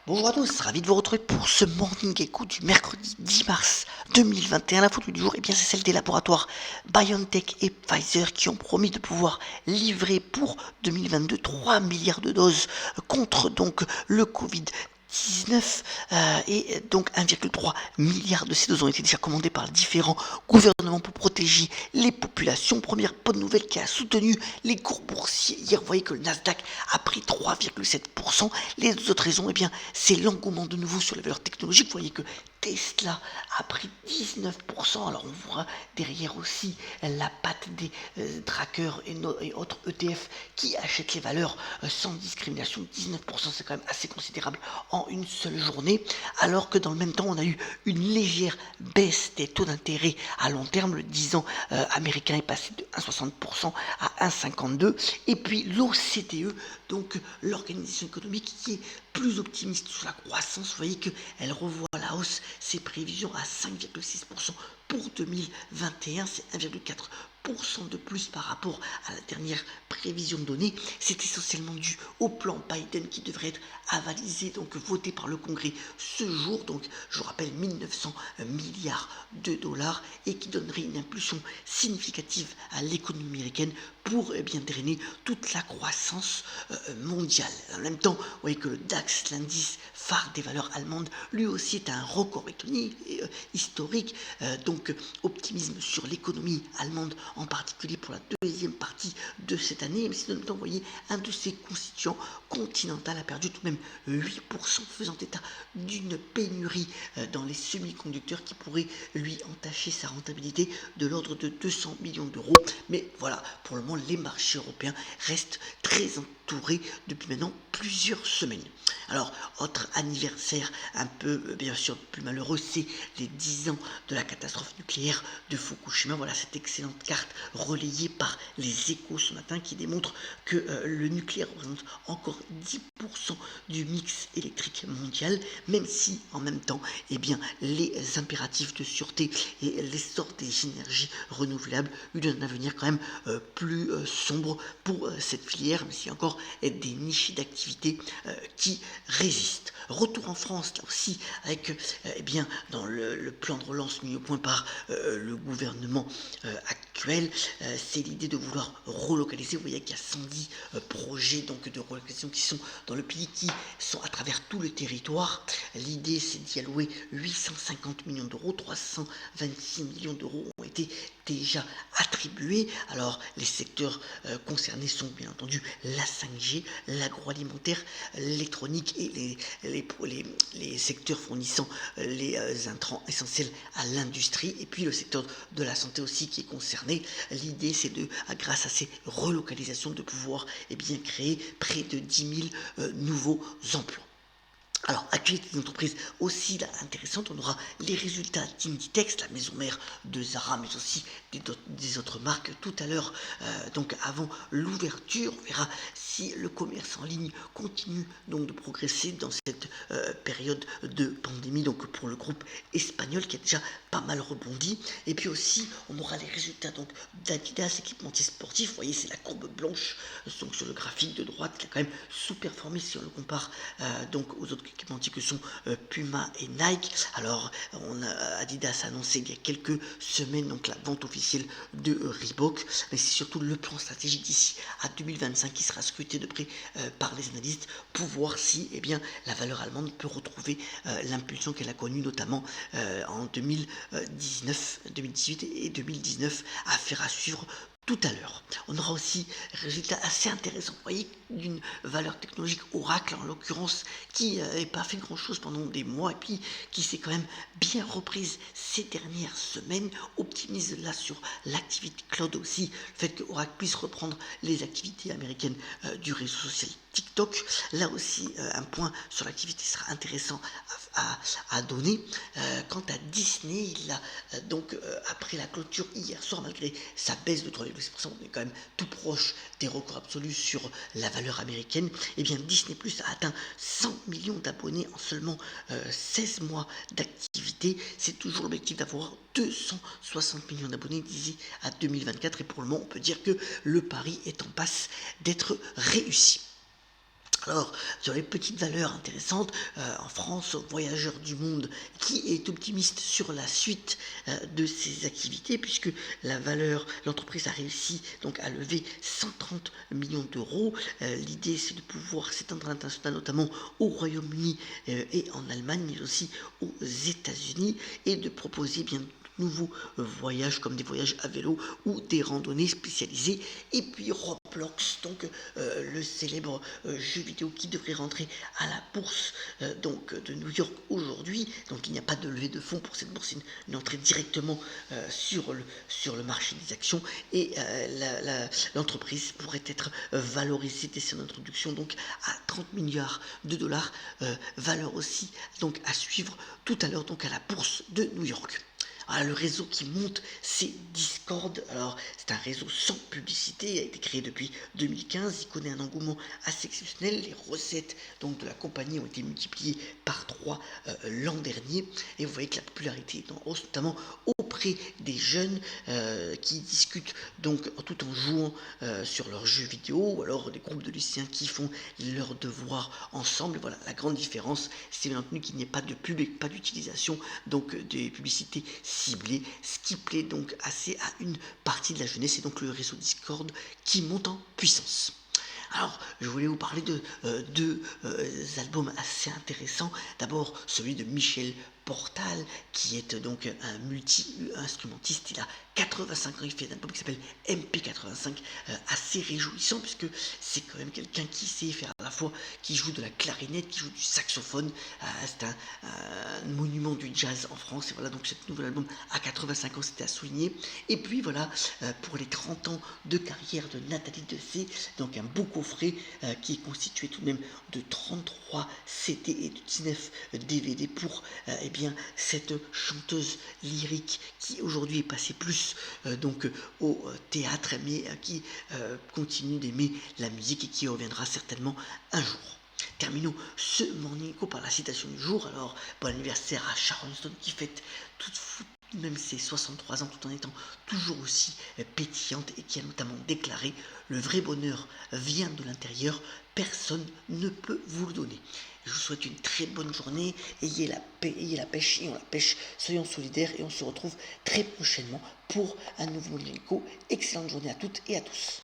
Bonjour à tous, ravi de vous retrouver pour ce Morning Echo du mercredi 10 mars 2021. La photo du jour, c'est celle des laboratoires BioNTech et Pfizer qui ont promis de pouvoir livrer pour 2022 3 milliards de doses contre donc le Covid-19 et donc 1,3 milliard de ces doses ont été déjà commandées par différents gouvernements pour protéger les populations. Première bonne nouvelle qui a soutenu les cours boursiers. Hier, vous voyez que le Nasdaq a pris 3,7%. Les autres raisons, c'est l'engouement de nouveau sur les valeurs technologiques. Vous voyez que Tesla a pris 19%. Alors on voit derrière aussi la patte des trackers et autres ETF qui achètent les valeurs sans discrimination. 19%, c'est quand même assez considérable en une seule journée. Alors que dans le même temps, on a eu une légère baisse des taux d'intérêt à long terme. Le 10 ans américain est passé de 1,60% à 1,52%. Et puis l'OCDE, donc l'organisation économique qui est plus optimiste sur la croissance, vous voyez qu'elle revoit à la hausse ses prévisions à 5,6% pour 2021, c'est 1,4% de plus par rapport à la dernière prévision donnée. C'est essentiellement dû au plan Biden qui devrait être avalisé, donc voté par le Congrès ce jour, donc je vous rappelle 1900 milliards de dollars et qui donnerait une impulsion significative à l'économie américaine pour drainer toute la croissance mondiale. En même temps, vous voyez que le DAX, l'indice phare des valeurs allemandes, lui aussi est un record historique. Donc optimisme sur l'économie allemande, en particulier pour la deuxième partie de cette année. Mais si en même temps, vous voyez, un de ses constituants continental a perdu tout de même 8%, faisant état d'une pénurie dans les semi-conducteurs qui pourrait lui entacher sa rentabilité de l'ordre de 200 millions d'euros. Mais voilà, pour le moment, les marchés européens restent très entourés depuis maintenant plusieurs semaines. Alors, autre anniversaire un peu, bien sûr, plus malheureux, c'est les 10 ans de la catastrophe nucléaire de Fukushima. Voilà cette excellente carte relayée par les Échos ce matin qui démontre que le nucléaire représente encore 10% du mix électrique mondial, même si en même temps, les impératifs de sûreté et l'essor des énergies renouvelables lui donnent un avenir quand même plus sombre pour cette filière, mais il y a encore des niches d'activité qui résistent. Retour en France, là aussi, avec dans le plan de relance mis au point par le gouvernement actuel, c'est l'idée de vouloir relocaliser. Vous voyez qu'il y a 110 projets donc, de relocalisation qui sont dans le pays, qui sont à travers tout le territoire. L'idée, c'est d'y allouer 850 millions d'euros, 326 millions d'euros ont été déjà attribués. Alors, les secteurs concernés sont bien entendu la 5G, l'agroalimentaire, l'électronique et les secteurs fournissant les intrants essentiels à l'industrie, et puis le secteur de la santé aussi qui est concerné. L'idée, c'est de, grâce à ces relocalisations, de pouvoir créer près de 10 000 nouveaux emplois. Alors, actualité des entreprises aussi là, intéressante, on aura les résultats d'Inditex, la maison mère de Zara, mais aussi des autres marques tout à l'heure. Donc, avant l'ouverture, on verra si le commerce en ligne continue donc de progresser dans cette période de pandémie. Donc, pour le groupe espagnol qui a déjà pas mal rebondi. Et puis aussi, on aura les résultats donc d'Adidas, équipementier sportif. Vous voyez, c'est la courbe blanche donc sur le graphique de droite qui a quand même sous-performé si on le compare donc aux autres équipementiers que sont Puma et Nike. Alors, Adidas a annoncé il y a quelques semaines donc la vente officielle de Reebok, mais c'est surtout le plan stratégique d'ici à 2025 qui sera scruté de près par les analystes pour voir si la valeur allemande peut retrouver l'impulsion qu'elle a connue notamment en 2019, 2018 et 2019, affaire à suivre tout à l'heure. On aura aussi un résultat assez intéressant, vous voyez, d'une valeur technologique Oracle en l'occurrence, qui n'avait pas fait grand chose pendant des mois et puis qui s'est quand même bien reprise ces dernières semaines, optimise là sur l'activité cloud aussi, le fait que Oracle puisse reprendre les activités américaines du réseau social TikTok. Là aussi, un point sur l'activité sera intéressant à donner. Quant à Disney, il a après la clôture hier soir, malgré sa baisse de 3,6%, on est quand même tout proche des records absolus sur la valeur américaine. Disney Plus a atteint 100 millions d'abonnés en seulement 16 mois d'activité. C'est toujours l'objectif d'avoir 260 millions d'abonnés d'ici à 2024, et pour le moment on peut dire que le pari est en passe d'être réussi. Alors, sur les petites valeurs intéressantes, en France, Voyageurs du Monde qui est optimiste sur la suite de ses activités puisque l'entreprise a réussi donc à lever 130 millions d'euros. L'idée c'est de pouvoir s'étendre à l'international, notamment au Royaume-Uni et en Allemagne, mais aussi aux États-Unis, et de proposer bien nouveaux voyages comme des voyages à vélo ou des randonnées spécialisées. Et puis Roblox, donc le célèbre jeu vidéo qui devrait rentrer à la bourse donc de New York aujourd'hui. Donc il n'y a pas de levée de fonds pour cette bourse, c'est une entrée directement sur le marché des actions, et l'entreprise pourrait être valorisée dès son introduction donc à 30 milliards de dollars, valeur aussi donc à suivre tout à l'heure donc à la bourse de New York. Alors, le réseau qui monte, c'est Discord. Alors, c'est un réseau sans publicité, il a été créé depuis 2015, il connaît un engouement assez exceptionnel. Les recettes donc de la compagnie ont été multipliées par 3 l'an dernier, et vous voyez que la popularité est en hausse, notamment auprès des jeunes qui discutent donc tout en jouant sur leurs jeux vidéo, ou alors des groupes de lycéens qui font leurs devoirs ensemble. Voilà, la grande différence, c'est bien entendu qu'il n'y ait pas de pub et pas d'utilisation donc des publicités ciblées, ce qui plaît donc assez à une partie de la jeunesse, et donc le réseau Discord qui monte en puissance. Alors, je voulais vous parler de deux albums assez intéressants. D'abord, celui de Michel Portal, qui est donc un multi-instrumentiste. Il a 85 ans, il fait un album qui s'appelle MP85, assez réjouissant, puisque c'est quand même quelqu'un qui sait faire à la fois, qui joue de la clarinette, qui joue du saxophone. C'est un monument du jazz en France, et voilà, donc cet nouvel album à 85 ans, c'était à souligner. Et puis voilà, pour les 30 ans de carrière de Nathalie Dessay, donc un beau coffret qui est constitué tout de même de 33 CD et de 19 DVD pour eh bien, cette chanteuse lyrique qui aujourd'hui est passée plus donc au théâtre, mais qui continue d'aimer la musique et qui reviendra certainement un jour. Terminons ce Morning Echo par la citation du jour. Alors, bon anniversaire à Sharon Stone qui fête même ses 63 ans, tout en étant toujours aussi pétillante, et qui a notamment déclaré: le vrai bonheur vient de l'intérieur, personne ne peut vous le donner. Je vous souhaite une très bonne journée, ayez la paix, ayez la pêche, ayons la pêche, soyons solidaires, et on se retrouve très prochainement pour un nouveau Morning Echo. Excellente journée à toutes et à tous.